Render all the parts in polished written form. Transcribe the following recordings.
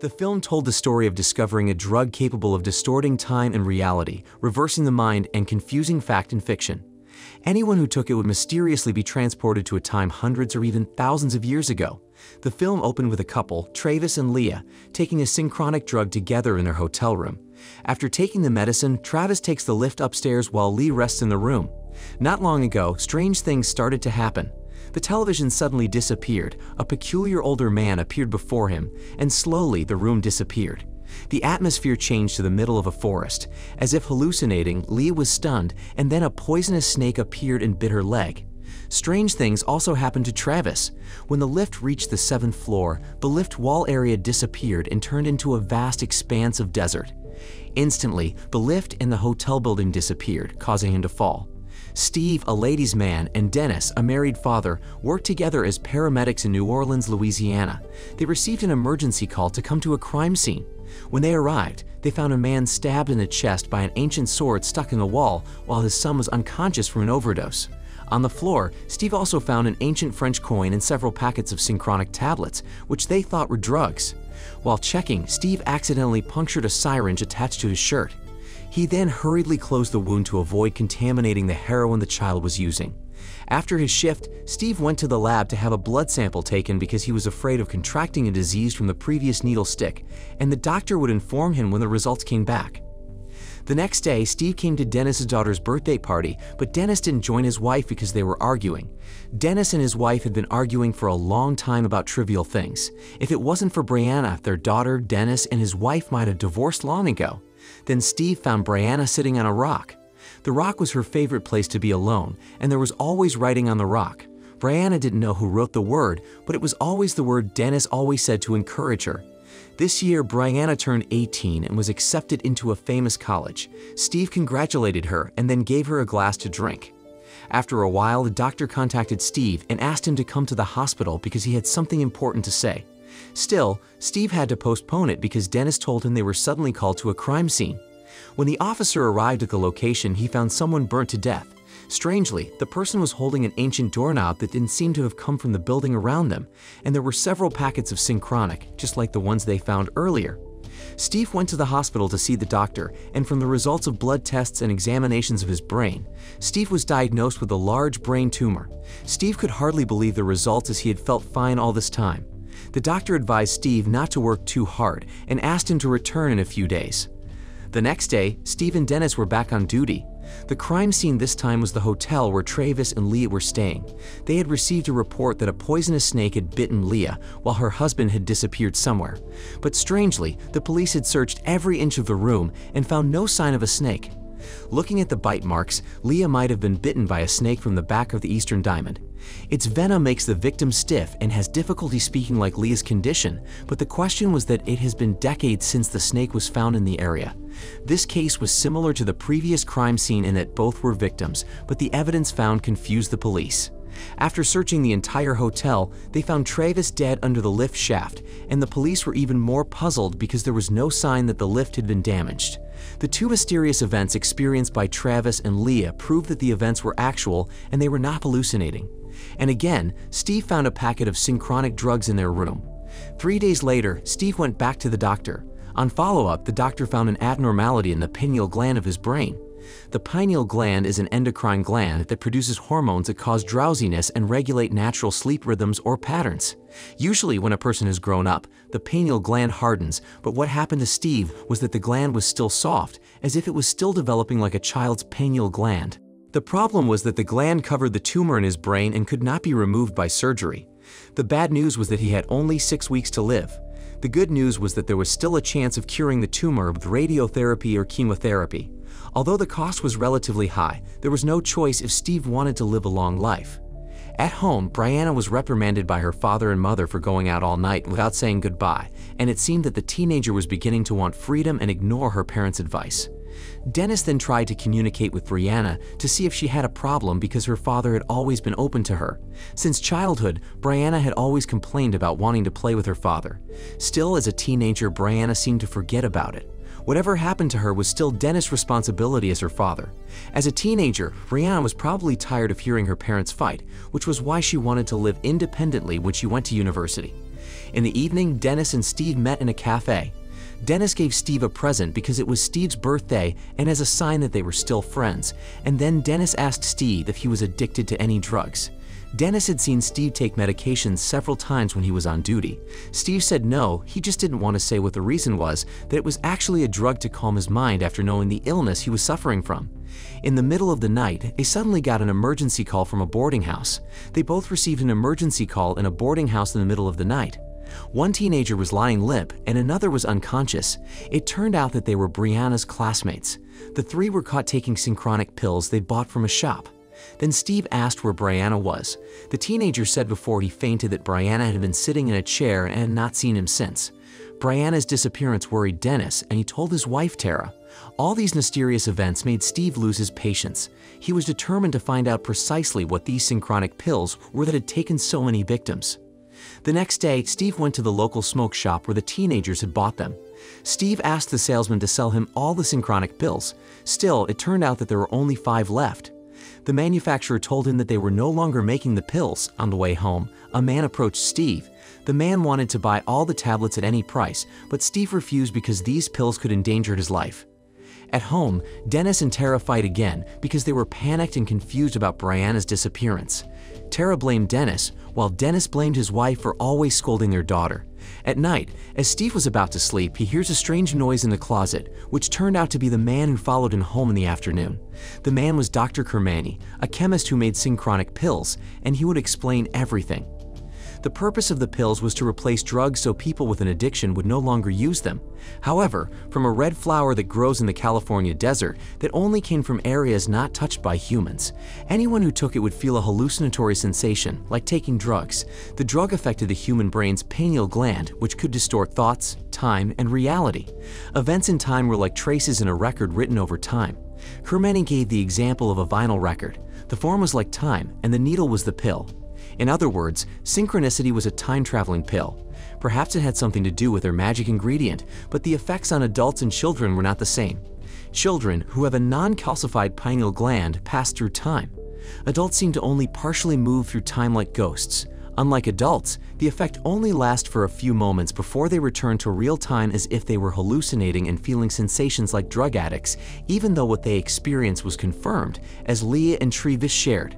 The film told the story of discovering a drug capable of distorting time and reality, reversing the mind, and confusing fact and fiction. Anyone who took it would mysteriously be transported to a time hundreds or even thousands of years ago. The film opened with a couple, Travis and Leah, taking a Synchronic drug together in their hotel room. After taking the medicine, Travis takes the lift upstairs while Lee rests in the room. Not long ago, strange things started to happen. The television suddenly disappeared, a peculiar older man appeared before him, and slowly the room disappeared. The atmosphere changed to the middle of a forest. As if hallucinating, Lee was stunned, and then a poisonous snake appeared and bit her leg. Strange things also happened to Travis. When the lift reached the 7th floor, the lift wall area disappeared and turned into a vast expanse of desert. Instantly, the lift and the hotel building disappeared, causing him to fall. Steve, a ladies' man, and Dennis, a married father, worked together as paramedics in New Orleans, Louisiana. They received an emergency call to come to a crime scene. When they arrived, they found a man stabbed in the chest by an ancient sword stuck in the wall while his son was unconscious from an overdose. On the floor, Steve also found an ancient French coin and several packets of Synchronic tablets, which they thought were drugs. While checking, Steve accidentally punctured a syringe attached to his shirt. He then hurriedly closed the wound to avoid contaminating the heroin the child was using. After his shift, Steve went to the lab to have a blood sample taken because he was afraid of contracting a disease from the previous needle stick, and the doctor would inform him when the results came back. The next day, Steve came to Dennis's daughter's birthday party, but Dennis didn't join his wife because they were arguing. Dennis and his wife had been arguing for a long time about trivial things. If it wasn't for Brianna, their daughter, Dennis, and his wife might have divorced long ago. Then Steve found Brianna sitting on a rock. The rock was her favorite place to be alone, and there was always writing on the rock. Brianna didn't know who wrote the word, but it was always the word Dennis always said to encourage her. This year, Brianna turned 18 and was accepted into a famous college. Steve congratulated her and then gave her a glass to drink. After a while, the doctor contacted Steve and asked him to come to the hospital because he had something important to say. Still, Steve had to postpone it because Dennis told him they were suddenly called to a crime scene. When the officer arrived at the location, he found someone burnt to death. Strangely, the person was holding an ancient doorknob that didn't seem to have come from the building around them, and there were several packets of Synchronic, just like the ones they found earlier. Steve went to the hospital to see the doctor, and from the results of blood tests and examinations of his brain, Steve was diagnosed with a large brain tumor. Steve could hardly believe the results as he had felt fine all this time. The doctor advised Steve not to work too hard and asked him to return in a few days. The next day, Steve and Dennis were back on duty. The crime scene this time was the hotel where Travis and Leah were staying. They had received a report that a poisonous snake had bitten Leah while her husband had disappeared somewhere. But strangely, the police had searched every inch of the room and found no sign of a snake. Looking at the bite marks, Leah might have been bitten by a snake from the back of the Eastern Diamond. Its venom makes the victim stiff and has difficulty speaking like Leah's condition, but the question was that it has been decades since the snake was found in the area. This case was similar to the previous crime scene in that both were victims, but the evidence found confused the police. After searching the entire hotel, they found Travis dead under the lift shaft, and the police were even more puzzled because there was no sign that the lift had been damaged. The two mysterious events experienced by Travis and Leah proved that the events were actual and they were not hallucinating. And again, Steve found a packet of Synchronic drugs in their room. 3 days later, Steve went back to the doctor. On follow-up, the doctor found an abnormality in the pineal gland of his brain. The pineal gland is an endocrine gland that produces hormones that cause drowsiness and regulate natural sleep rhythms or patterns. Usually when a person has grown up, the pineal gland hardens, but what happened to Steve was that the gland was still soft, as if it was still developing like a child's pineal gland. The problem was that the gland covered the tumor in his brain and could not be removed by surgery. The bad news was that he had only 6 weeks to live. The good news was that there was still a chance of curing the tumor with radiotherapy or chemotherapy. Although the cost was relatively high, there was no choice if Steve wanted to live a long life. At home, Brianna was reprimanded by her father and mother for going out all night without saying goodbye, and it seemed that the teenager was beginning to want freedom and ignore her parents' advice. Dennis then tried to communicate with Brianna to see if she had a problem because her father had always been open to her. Since childhood, Brianna had always complained about wanting to play with her father. Still, as a teenager, Brianna seemed to forget about it. Whatever happened to her was still Dennis' responsibility as her father. As a teenager, Brianna was probably tired of hearing her parents fight, which was why she wanted to live independently when she went to university. In the evening, Dennis and Steve met in a cafe. Dennis gave Steve a present because it was Steve's birthday and as a sign that they were still friends, and then Dennis asked Steve if he was addicted to any drugs. Dennis had seen Steve take medications several times when he was on duty. Steve said no, he just didn't want to say what the reason was, that it was actually a drug to calm his mind after knowing the illness he was suffering from. In the middle of the night, they suddenly got an emergency call from a boarding house. They both received an emergency call in a boarding house in the middle of the night. One teenager was lying limp and another was unconscious. It turned out that they were Brianna's classmates. The three were caught taking Synchronic pills they'd bought from a shop. Then Steve asked where Brianna was. The teenager said before he fainted that Brianna had been sitting in a chair and had not seen him since. Brianna's disappearance worried Dennis, and he told his wife Tara. All these mysterious events made Steve lose his patience. He was determined to find out precisely what these Synchronic pills were that had taken so many victims. The next day, Steve went to the local smoke shop where the teenagers had bought them. Steve asked the salesman to sell him all the Synchronic pills. Still, it turned out that there were only 5 left. The manufacturer told him that they were no longer making the pills. On the way home, a man approached Steve. The man wanted to buy all the tablets at any price, but Steve refused because these pills could endanger his life. At home, Dennis and Tara fight again because they were panicked and confused about Brianna's disappearance. Tara blamed Dennis, while Dennis blamed his wife for always scolding their daughter. At night, as Steve was about to sleep, he hears a strange noise in the closet, which turned out to be the man who followed him home in the afternoon. The man was Dr. Kermani, a chemist who made Synchronic pills, and he would explain everything. The purpose of the pills was to replace drugs so people with an addiction would no longer use them. However, from a red flower that grows in the California desert that only came from areas not touched by humans, anyone who took it would feel a hallucinatory sensation, like taking drugs. The drug affected the human brain's pineal gland, which could distort thoughts, time, and reality. Events in time were like traces in a record written over time. Kermani gave the example of a vinyl record. The form was like time, and the needle was the pill. In other words, synchronicity was a time-traveling pill. Perhaps it had something to do with their magic ingredient, but the effects on adults and children were not the same. Children, who have a non-calcified pineal gland, pass through time. Adults seem to only partially move through time like ghosts. Unlike adults, the effect only lasts for a few moments before they return to real time as if they were hallucinating and feeling sensations like drug addicts, even though what they experienced was confirmed, as Leah and Travis shared.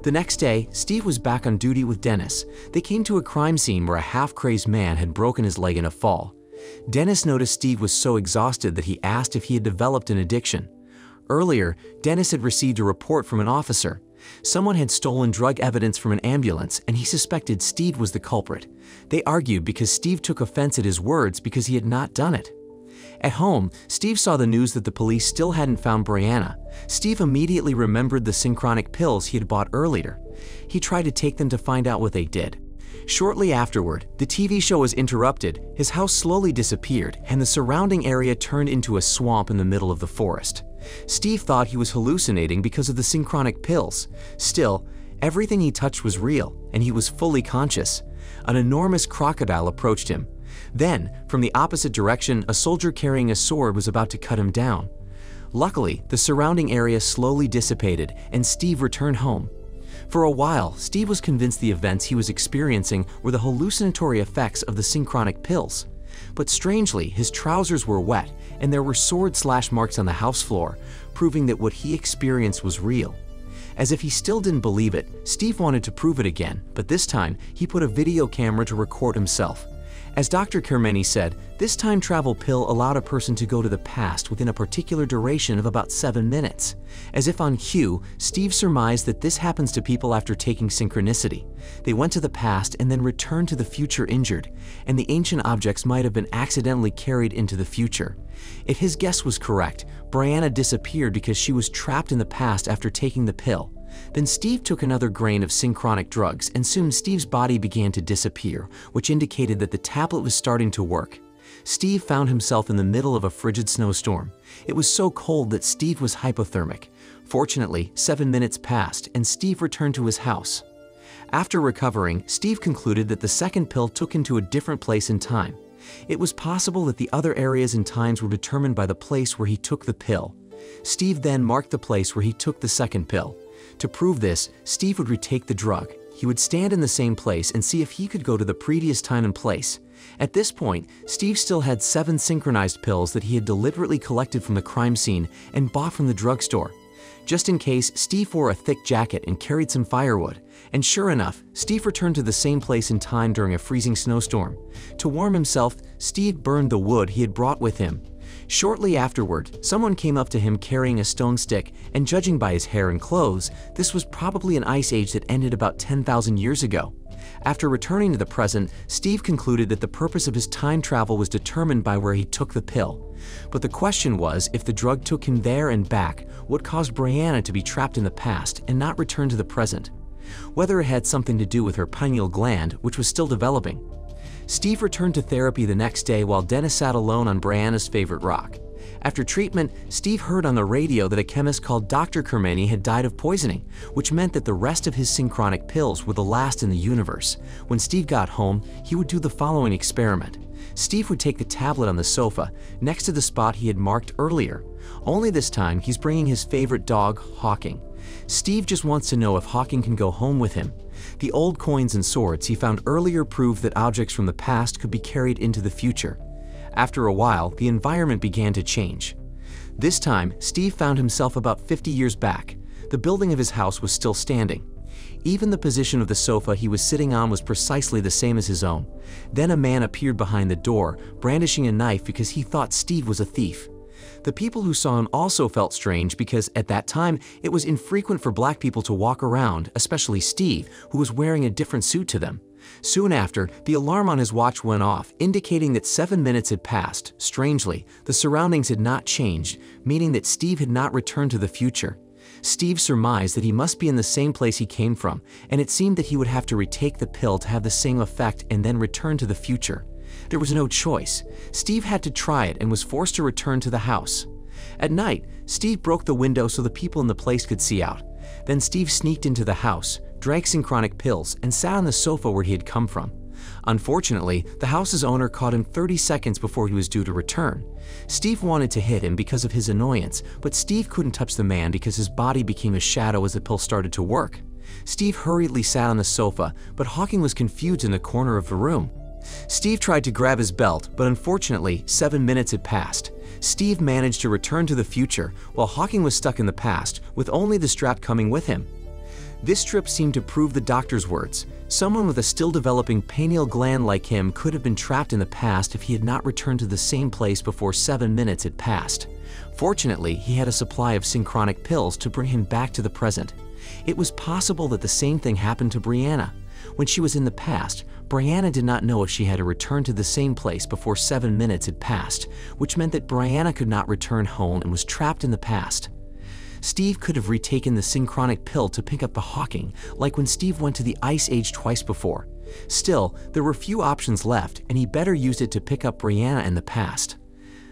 The next day, Steve was back on duty with Dennis. They came to a crime scene where a half-crazed man had broken his leg in a fall. Dennis noticed Steve was so exhausted that he asked if he had developed an addiction. Earlier, Dennis had received a report from an officer. Someone had stolen drug evidence from an ambulance, and he suspected Steve was the culprit. They argued because Steve took offense at his words because he had not done it. At home, Steve saw the news that the police still hadn't found Brianna. Steve immediately remembered the Synchronic pills he had bought earlier. He tried to take them to find out what they did. Shortly afterward, the TV show was interrupted, his house slowly disappeared, and the surrounding area turned into a swamp in the middle of the forest. Steve thought he was hallucinating because of the Synchronic pills. Still, everything he touched was real, and he was fully conscious. An enormous crocodile approached him. Then, from the opposite direction, a soldier carrying a sword was about to cut him down. Luckily, the surrounding area slowly dissipated, and Steve returned home. For a while, Steve was convinced the events he was experiencing were the hallucinatory effects of the Synchronic pills. But strangely, his trousers were wet, and there were sword slash marks on the house floor, proving that what he experienced was real. As if he still didn't believe it, Steve wanted to prove it again, but this time, he put a video camera to record himself. As Dr. Kermani said, this time travel pill allowed a person to go to the past within a particular duration of about 7 minutes. As if on cue, Steve surmised that this happens to people after taking synchronicity. They went to the past and then returned to the future injured, and the ancient objects might have been accidentally carried into the future. If his guess was correct, Brianna disappeared because she was trapped in the past after taking the pill. Then Steve took another grain of Synchronic drugs, and soon Steve's body began to disappear, which indicated that the tablet was starting to work. Steve found himself in the middle of a frigid snowstorm. It was so cold that Steve was hypothermic. Fortunately, 7 minutes passed, and Steve returned to his house. After recovering, Steve concluded that the second pill took him to a different place in time. It was possible that the other areas and times were determined by the place where he took the pill. Steve then marked the place where he took the second pill. To prove this, Steve would retake the drug. he would stand in the same place and see if he could go to the previous time and place. At this point, Steve still had 7 synchronized pills that he had deliberately collected from the crime scene and bought from the drugstore. Just in case, Steve wore a thick jacket and carried some firewood. And sure enough, Steve returned to the same place in time during a freezing snowstorm. To warm himself, Steve burned the wood he had brought with him. Shortly afterward, someone came up to him carrying a stone stick, and judging by his hair and clothes, this was probably an ice age that ended about 10,000 years ago. After returning to the present, Steve concluded that the purpose of his time travel was determined by where he took the pill. But the question was, if the drug took him there and back, what caused Brianna to be trapped in the past and not return to the present? Whether it had something to do with her pineal gland, which was still developing. Steve returned to therapy the next day while Dennis sat alone on Brianna's favorite rock. After treatment, Steve heard on the radio that a chemist called Dr. Kermani had died of poisoning, which meant that the rest of his Synchronic pills were the last in the universe. When Steve got home, he would do the following experiment. Steve would take the tablet on the sofa, next to the spot he had marked earlier. Only this time, he's bringing his favorite dog, Hawking. Steve just wants to know if Hawking can go home with him. The old coins and swords he found earlier proved that objects from the past could be carried into the future. After a while, the environment began to change. This time, Steve found himself about 50 years back. The building of his house was still standing. Even the position of the sofa he was sitting on was precisely the same as his own. Then a man appeared behind the door, brandishing a knife because he thought Steve was a thief. The people who saw him also felt strange because, at that time, it was infrequent for black people to walk around, especially Steve, who was wearing a different suit to them. Soon after, the alarm on his watch went off, indicating that 7 minutes had passed. Strangely, the surroundings had not changed, meaning that Steve had not returned to the future. Steve surmised that he must be in the same place he came from, and it seemed that he would have to retake the pill to have the same effect and then return to the future. There was no choice. Steve had to try it and was forced to return to the house. At night, Steve broke the window so the people in the place could see out. Then Steve sneaked into the house, drank Synchronic pills, and sat on the sofa where he had come from. Unfortunately, the house's owner caught him 30 seconds before he was due to return. Steve wanted to hit him because of his annoyance, but Steve couldn't touch the man because his body became a shadow as the pill started to work. Steve hurriedly sat on the sofa, but Hawking was confused in the corner of the room. Steve tried to grab his belt, but unfortunately, 7 minutes had passed. Steve managed to return to the future, while Hawking was stuck in the past, with only the strap coming with him. This trip seemed to prove the doctor's words. Someone with a still developing pineal gland like him could have been trapped in the past if he had not returned to the same place before 7 minutes had passed. Fortunately, he had a supply of Synchronic pills to bring him back to the present. It was possible that the same thing happened to Brianna. When she was in the past, Brianna did not know if she had to return to the same place before 7 minutes had passed, which meant that Brianna could not return home and was trapped in the past. Steve could have retaken the Synchronic pill to pick up the Hawking, like when Steve went to the Ice Age twice before. Still, there were few options left, and he better used it to pick up Brianna in the past.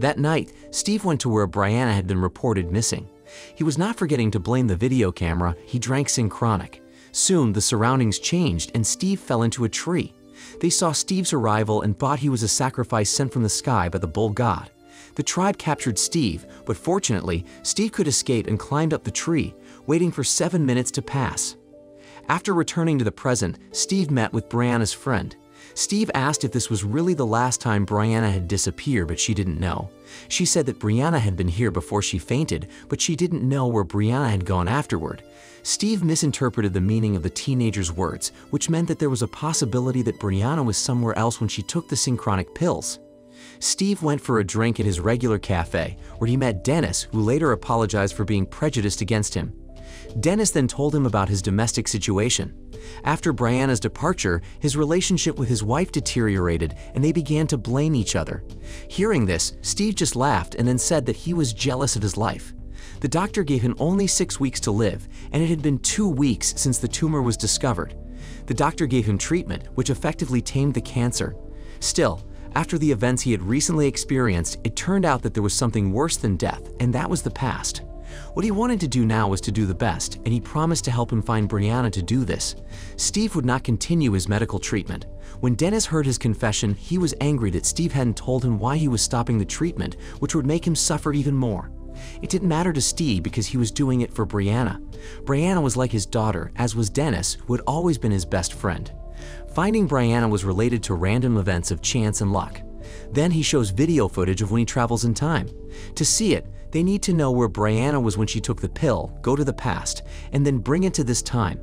That night, Steve went to where Brianna had been reported missing. He was not forgetting to blame the video camera. He drank Synchronic. Soon, the surroundings changed, and Steve fell into a tree. They saw Steve's arrival and thought he was a sacrifice sent from the sky by the bull god. The tribe captured Steve, but fortunately, Steve could escape and climbed up the tree, waiting for 7 minutes to pass. After returning to the present, Steve met with Brianna's friend. Steve asked if this was really the last time Brianna had disappeared, but she didn't know. She said that Brianna had been here before she fainted, but she didn't know where Brianna had gone afterward. Steve misinterpreted the meaning of the teenager's words, which meant that there was a possibility that Brianna was somewhere else when she took the Synchronic pills. Steve went for a drink at his regular cafe, where he met Dennis, who later apologized for being prejudiced against him. Dennis then told him about his domestic situation. After Brianna's departure, his relationship with his wife deteriorated, and they began to blame each other. Hearing this, Steve just laughed and then said that he was jealous of his life. The doctor gave him only 6 weeks to live, and it had been 2 weeks since the tumor was discovered. The doctor gave him treatment, which effectively tamed the cancer. Still, after the events he had recently experienced, it turned out that there was something worse than death, and that was the past. What he wanted to do now was to do the best, and he promised to help him find Brianna to do this. Steve would not continue his medical treatment. When Dennis heard his confession, he was angry that Steve hadn't told him why he was stopping the treatment, which would make him suffer even more. It didn't matter to Steve because he was doing it for Brianna. Brianna was like his daughter, as was Dennis, who had always been his best friend. Finding Brianna was related to random events of chance and luck. Then he shows video footage of when he travels in time. To see it, they need to know where Brianna was when she took the pill, go to the past, and then bring it to this time.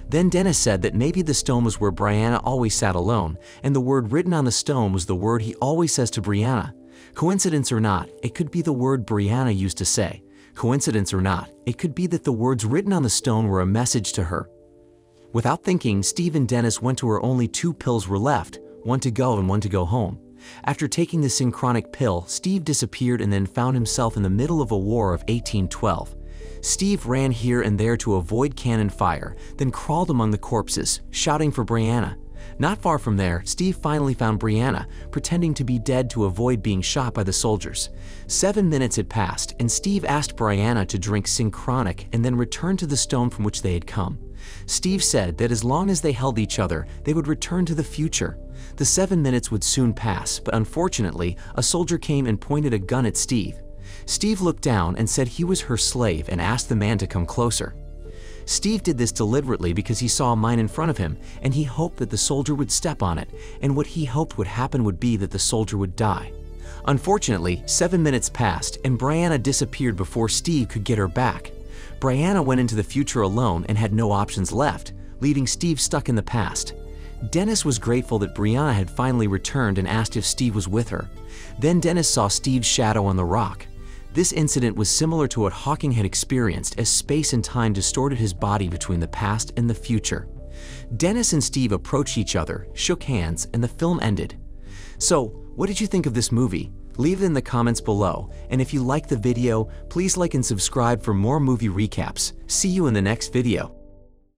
Then Dennis said that maybe the stone was where Brianna always sat alone, and the word written on the stone was the word he always says to Brianna. Coincidence or not, it could be the word Brianna used to say. Coincidence or not, it could be that the words written on the stone were a message to her. Without thinking, Steve and Dennis went to where only 2 pills were left, one to go and one to go home. After taking the Synchronic pill, Steve disappeared and then found himself in the middle of a war of 1812. Steve ran here and there to avoid cannon fire, then crawled among the corpses, shouting for Brianna. Not far from there, Steve finally found Brianna, pretending to be dead to avoid being shot by the soldiers. 7 minutes had passed, and Steve asked Brianna to drink Synchronic and then return to the stone from which they had come. Steve said that as long as they held each other, they would return to the future. The 7 minutes would soon pass, but unfortunately, a soldier came and pointed a gun at Steve. Steve looked down and said he was her slave and asked the man to come closer. Steve did this deliberately because he saw a mine in front of him, and he hoped that the soldier would step on it, and what he hoped would happen would be that the soldier would die. Unfortunately, 7 minutes passed, and Brianna disappeared before Steve could get her back. Brianna went into the future alone and had no options left, leaving Steve stuck in the past. Dennis was grateful that Brianna had finally returned and asked if Steve was with her. Then Dennis saw Steve's shadow on the rock. This incident was similar to what Hawking had experienced as space and time distorted his body between the past and the future. Dennis and Steve approached each other, shook hands, and the film ended. So, what did you think of this movie? Leave it in the comments below, and if you liked the video, please like and subscribe for more movie recaps. See you in the next video.